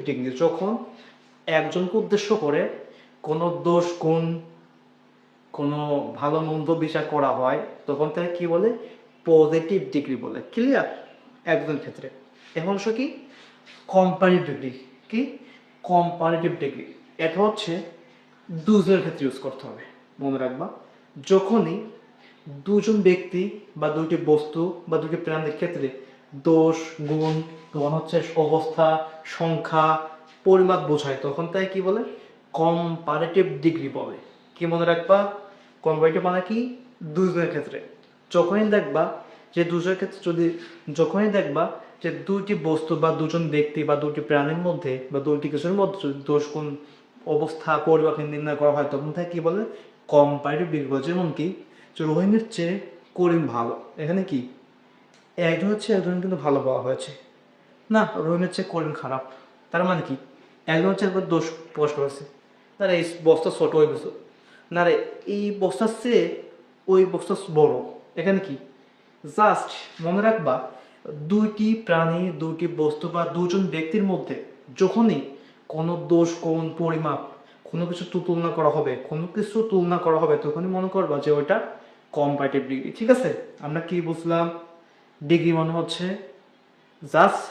Degree যখন একজনকে উদ্দেশ্য করে কোনো দোষ গুণ কোনো ভালো মন্দ বিচার করা হয় তখন তাকে কি বলে? পজিটিভ ডিগ্রি বলে। ক্লিয়ার? একজনের ক্ষেত্রে। এখন হচ্ছে কি কম্পারেটিভ ডিগ্রি। কি কম্পারেটিভ ডিগ্রি? এটা হচ্ছে দুজনের ক্ষেত্রে ইউজ করতে হবে। মনে রাখবা, যখনই দুজন ব্যক্তি বা দুইটি বস্তু বা দুটি প্রাণীর ক্ষেত্রে দোষ গুণ তখন হচ্ছে অবস্থা সংখ্যা পরিমাপ বোঝায় তখন তাই কি বলে? কম্পারেটিভ ডিগ্রি বলে। কি মনে রাখবা? কম্পারেটিভ মানে কি? দুজনের ক্ষেত্রে যখনই দেখবা যে দুজনের ক্ষেত্রে যখনই দেখবা যে দুইটি বস্তু বা দুজন ব্যক্তি বা দুটি প্রাণীর মধ্যে বা দুইটি কিছুর মধ্যে যদি দোষ গুণ অবস্থা পরিমাপ নির্ণয় করা হয় তখন তাই কি বলে? কম্পারেটিভ ডিগ্রি বলে। যেমন কি রহিমের চেয়ে করিম ভালো, এখানে কি একজন হচ্ছে একজন কিন্তু ভালো পাওয়া হয়েছে না, রহিমের চেয়ে করিম খারাপ, তার মানে কি একজন হচ্ছে একবার দোষ প্রকাশ করেছে, না রে এই বস্তা ছোট হয়ে গেছে, না রে এই বস্তার চেয়ে ওই বস্তা বড়। এখানে কি জাস্ট মনে রাখবা, দুইটি প্রাণী দুইটি বস্তু বা দুজন ব্যক্তির মধ্যে যখনই কোনো দোষ কোন পরিমাপ কোনো কিছু তুলনা করা হবে তখনই মনে করবা যে ওইটা কম্পারেটিভ ডিগ্রি। ঠিক আছে? আমরা কি বুঝলাম? ডিগ্রি মানে হচ্ছে জাস্ট